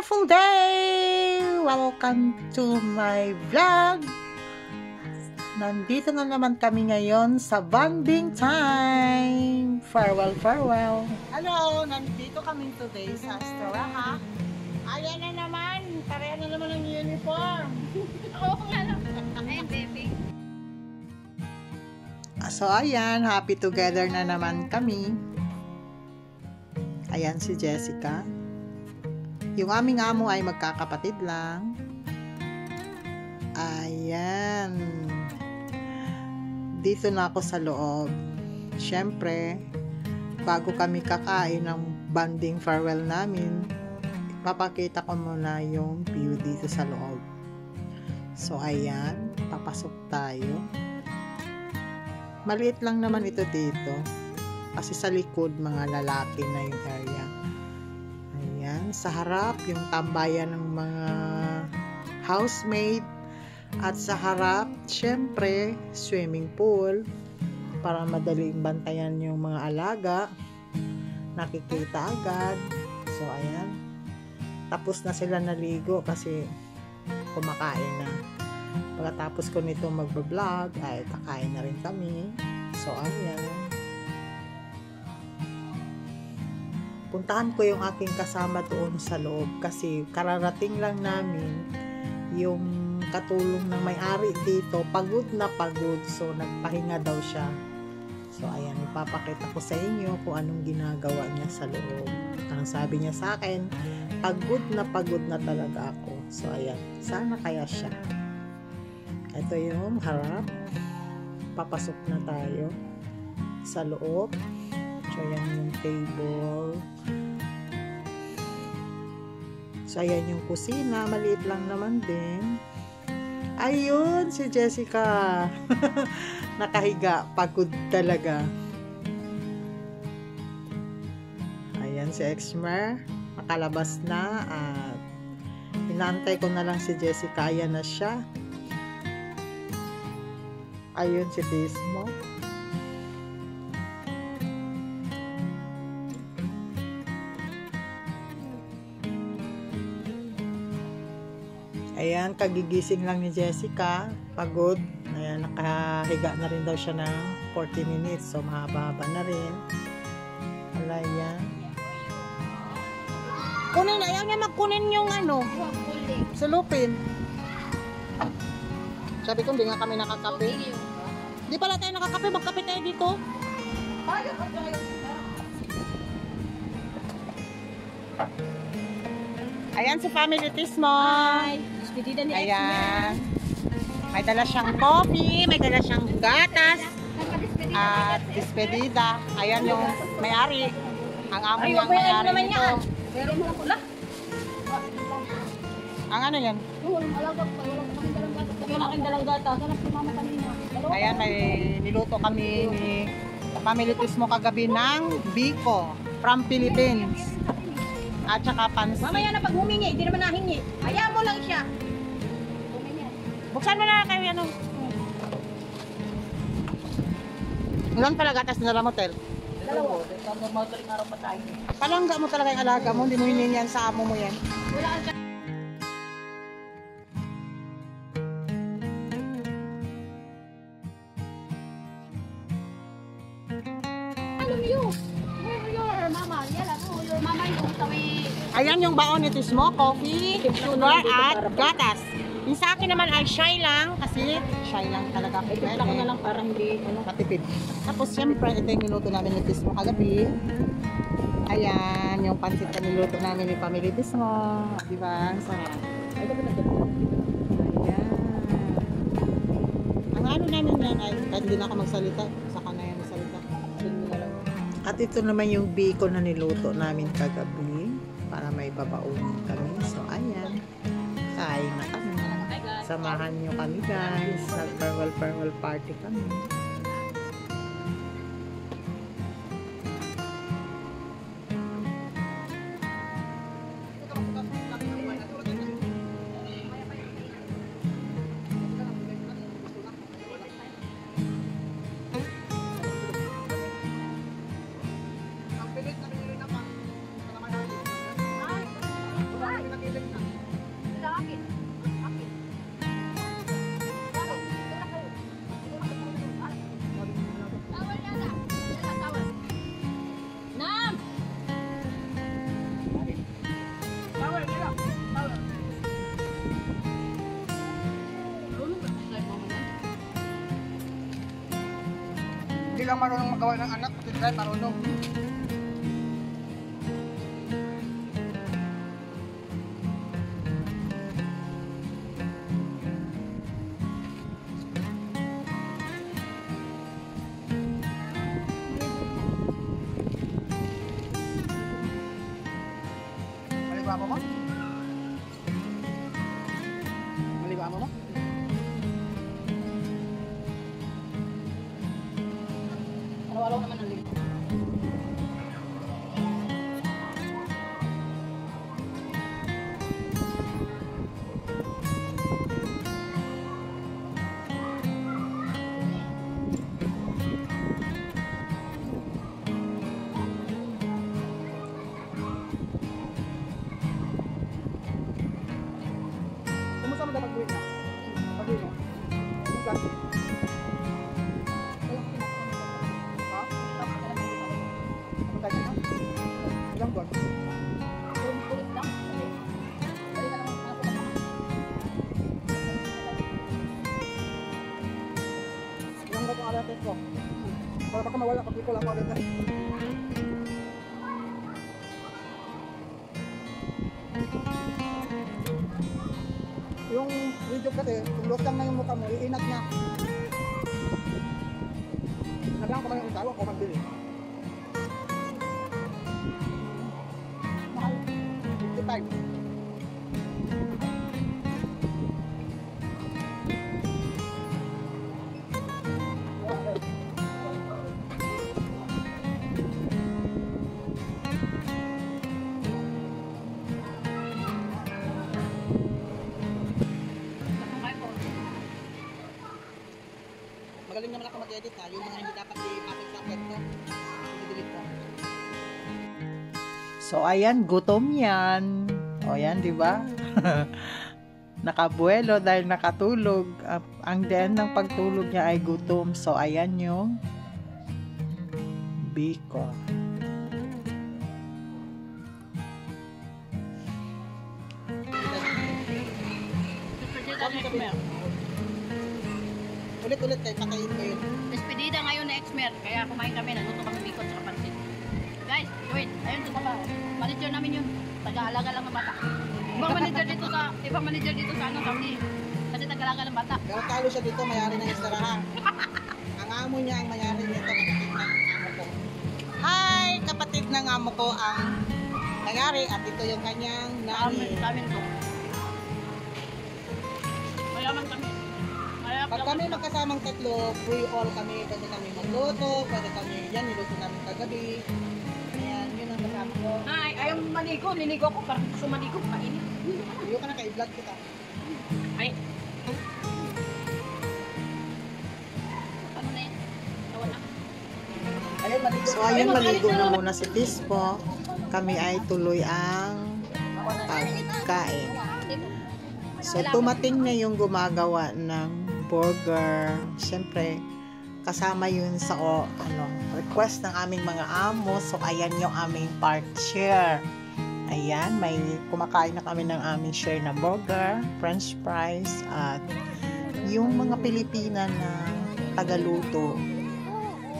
wonderful day! Welcome to my vlog! Nandito na naman kami ngayon sa bonding time! Farewell, farewell! Hello! Nandito kami today sa Astaraha. Ayan na naman! Pareha na naman ang uniform! Oo nga lang. Ayan, baby. So ayan, happy together na naman kami. Ayan si Jessica. Yung aming amo ay magkakapatid lang. Ayan. Dito na ako sa loob. Siyempre, bago kami kakain ng bonding farewell namin, papakita ko muna yung view dito sa loob. So ayan, papasok tayo. Maliit lang naman ito dito. Kasi sa likod, mga lalaki na yung area. Ayan, sa harap, yung tambayan ng mga housemaid. At sa harap, syempre, swimming pool. Para madaling bantayan yung mga alaga. Nakikita agad. So, ayan. Tapos na sila naligo kasi kumakain na. Pagkatapos ko nito magbablog, ay kakain na rin kami. So, ayan. Puntahan ko yung aking kasama doon sa loob kasi kararating lang namin yung katulong ng may-ari dito. Pagod na pagod. So, nagpahinga daw siya. So, ayan. Ipapakita ko sa inyo kung anong ginagawa niya sa loob. Ang sabi niya sa akin, pagod na talaga ako. So, ayan. Sana kaya siya. Ito yung harap. Papasok na tayo sa loob. So, ayan yung table. So, ayan yung kusina. Maliit lang naman din. Ayun, si Jessica. Nakahiga. Pagod talaga. Ayan si Exmer. Nakalabas na. At inaantay ko na lang si Jessica. Ayan na siya. Ayun si Tismo. Ayan, kagigising lang ni Jessica. Pagod. Ayan, nakahiga na rin daw siya ng 40 minutes. So, mahaba-haba na rin. Wala yan. Kunin, ayaw niya magkunin yung ano. Sulupin. Sabi ko, hindi nga kami nakakape. Di pala tayo nakakape. Magkape tayo dito. Ayan si Family Tismo. Despedida ni Ayan. May dala siyang coffee, may dala siyang gatas, at despedida. Ayan yung may-ari. Ang amo ng may-ari nito. Pero mo lang pula. Ang ano yan? Walang alaga pa. Wala kang dalang gata. Sarap si mama kanina. Ayan, may niluto kami ni Family Tismo kagabi ng biko from Philippines. At saka pansit. Mamaya na pag humingi, hindi naman nahingi. Hayaan mo lang siya. Buksan mo na kayo ano. Ilan pala gatas na dala mo, Tel? Dalawa. Palangga mo talaga yung alaga mo. Hindi mo hiningi yan sa amo mo yan. Wala ka. Ano yun? Your mama. Yala po. Your mama yung kami. Ayan yung baon ni Tismo. Coffee, sugar, at gatas. Yung sa akin naman ay shy lang. Kasi shy lang talaga. Ito ko na lang para hindi. Matipid. Tapos siyempre, ito yung niluto namin ni Tismo kagabi. Ayan, yung pansit na niluto namin ni Family Tismo. Diba? Sarap. Ayan. Ang ano namin yan ay, kahit hindi na ako magsalita, saka na yan magsalita. At ito naman yung biko na niluto namin kagabi para may babaunin kami. So, ayan. Kain na kami. Samahan nyo kami guys. Nag-farewell party kami. Ang pilit na lang marunong magawa ng anak, pati try marunong. Maligo mo? Maligo mo? Araw-araw naman ang ligo. Kumusta mo dapat gawin na? Pag-uwi mo? Klase? Ha? Ano tayo na? Ilang buwan? Ulit lang. Dali na lang ang mga sila. Ilang buwan ang alatin ko? Para baka mawala pag di ko lang ulit na. Yung video kasi, kung lost lang na yung mukha mo, iinat niya. Naglang ko man yung tao, ako magbili. Mahal. 55. Magaling naman ako mag-edit ha. Yung mga hindi dapat i-packet ko, i-delete ko. So ayan, gutom yan. O yan, di ba? Nakabuelo dahil nakatulog. Ang den ng pagtulog niya ay gutom. So ayan yung biko. Ulit-ulit kayo, patayin ko yun. Despedida ngayon na ex-mer, kaya kumain kami, naluto kami bikot sa pansit. Guys, wait, ayun sa baba. Manager namin yun. Taga-alaga lang ng bata. Ibang manager dito sa ano, kami. Kasi taga-alaga ng bata. Pero talo siya dito, mayari ng istarahan. Ang amo niya ang mayari nito, kapatid ng amo ko. Hi! Kapatid ng amo ko ang mayari at ito yung kanyang nani. Sa amin to. Mayaman kami. Pag kami magkasamang tatlo, free all kami. Pwede kami magluto, pwede kami, yan, niluto namin kagabi. Ayan, yun ang kasama ko. Ay, ayaw maligo. Niligo ko. Parang gusto maligo. Mainit. Iyo ka na ka-vlog kita. Ay. Ano na yan? Nawala. Ayun, maligo. So ayun, maligo na muna si Tispo. Kami ay tuloy ang pagkain. So tumating na yung gumagawa ng burger. Siyempre, kasama yun sa request ng aming mga amo. So ayan yung aming part share. Ayan, may kumakain na kami ng aming share na burger, french fries, at yung mga Pilipina na tagaluto.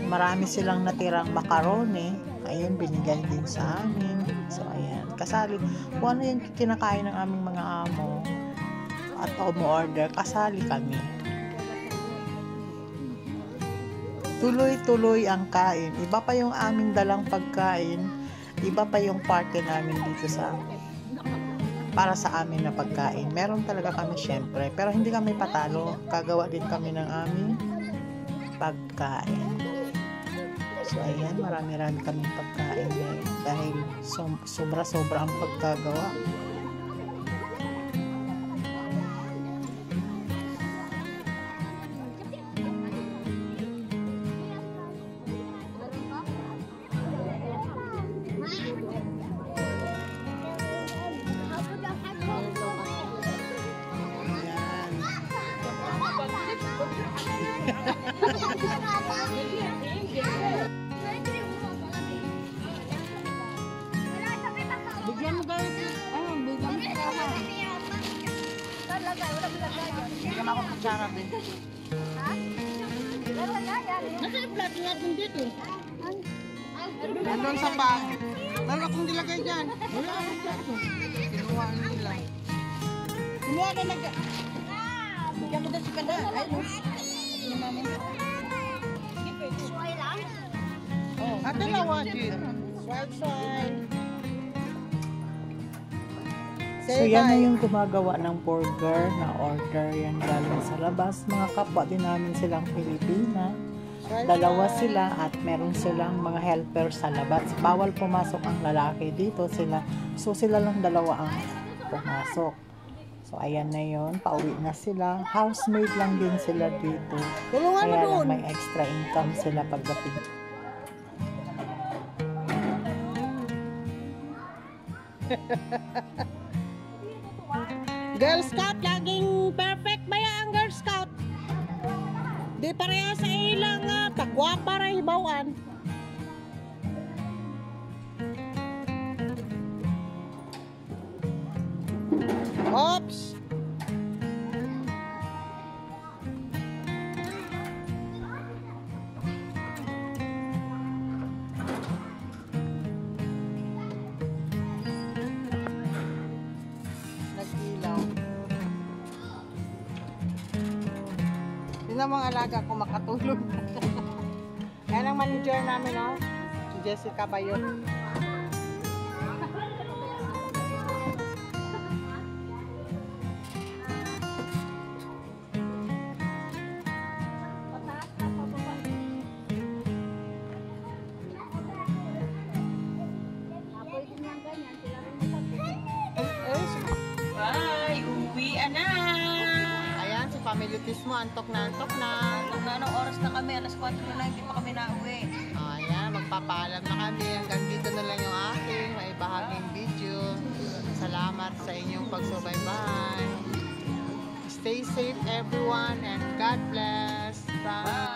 Marami silang natirang macaroni. Ayun, binigay din sa amin. So ayan, kasali. Kung ano yung kinakain ng aming mga amo at umu-order, kasali kami. Tuloy-tuloy ang kain. Iba pa yung aming dalang pagkain. Iba pa yung party namin dito para sa amin na pagkain. Meron talaga kami syempre. Pero hindi kami patalo. Kagawa din kami ng aming pagkain. So ayan, marami-rami kaming pagkain dahil sobra-sobra ang pagkagawa. Bigyan mo kayo. Ayun, bigyan mo kayo. Hindi naman ako kutsara din. Ha? Nasa yung plato natin dito? Nandun sa bag. Meron akong nilagay dyan. Wala akong plato. Kinuha nila. Kinuha na nag... Bigyan ko na si Kanda. Ay, no? Ano namin? Ate na, wajib. Swipe. So yan na yung gumagawa ng burger na order yan galing sa labas. Mga kapwa din namin silang Pilipina. Dalawa sila at meron silang mga helper sa labas. Bawal pumasok ang lalaki dito sila. So sila lang dalawa ang pumasok. So ayan na yun. Pauwi na sila. Housemate lang din sila dito. Tulungan mo Kaya doon. lang may extra income sila pagdating. Girl Scout, laging perfect ba yan ang Girl Scout? Di pareha sa ilang tagwapa ra hibawan. Oops! Nag-ilaw. Yun ang mga alaga ko makatulog. Yan ang manager namin, no? Si Jessica Bayo. Ay, uwi na. Ayan, si Family Tis mo, antok na. Kung anong oras na kami, alas 4 na, hindi pa kami nauwi. Ayan, magpapaalam na kami. Hanggang dito na lang yung aking may bahaging video. Salamat sa inyong pagsubaybay. Stay safe everyone and God bless. Bye!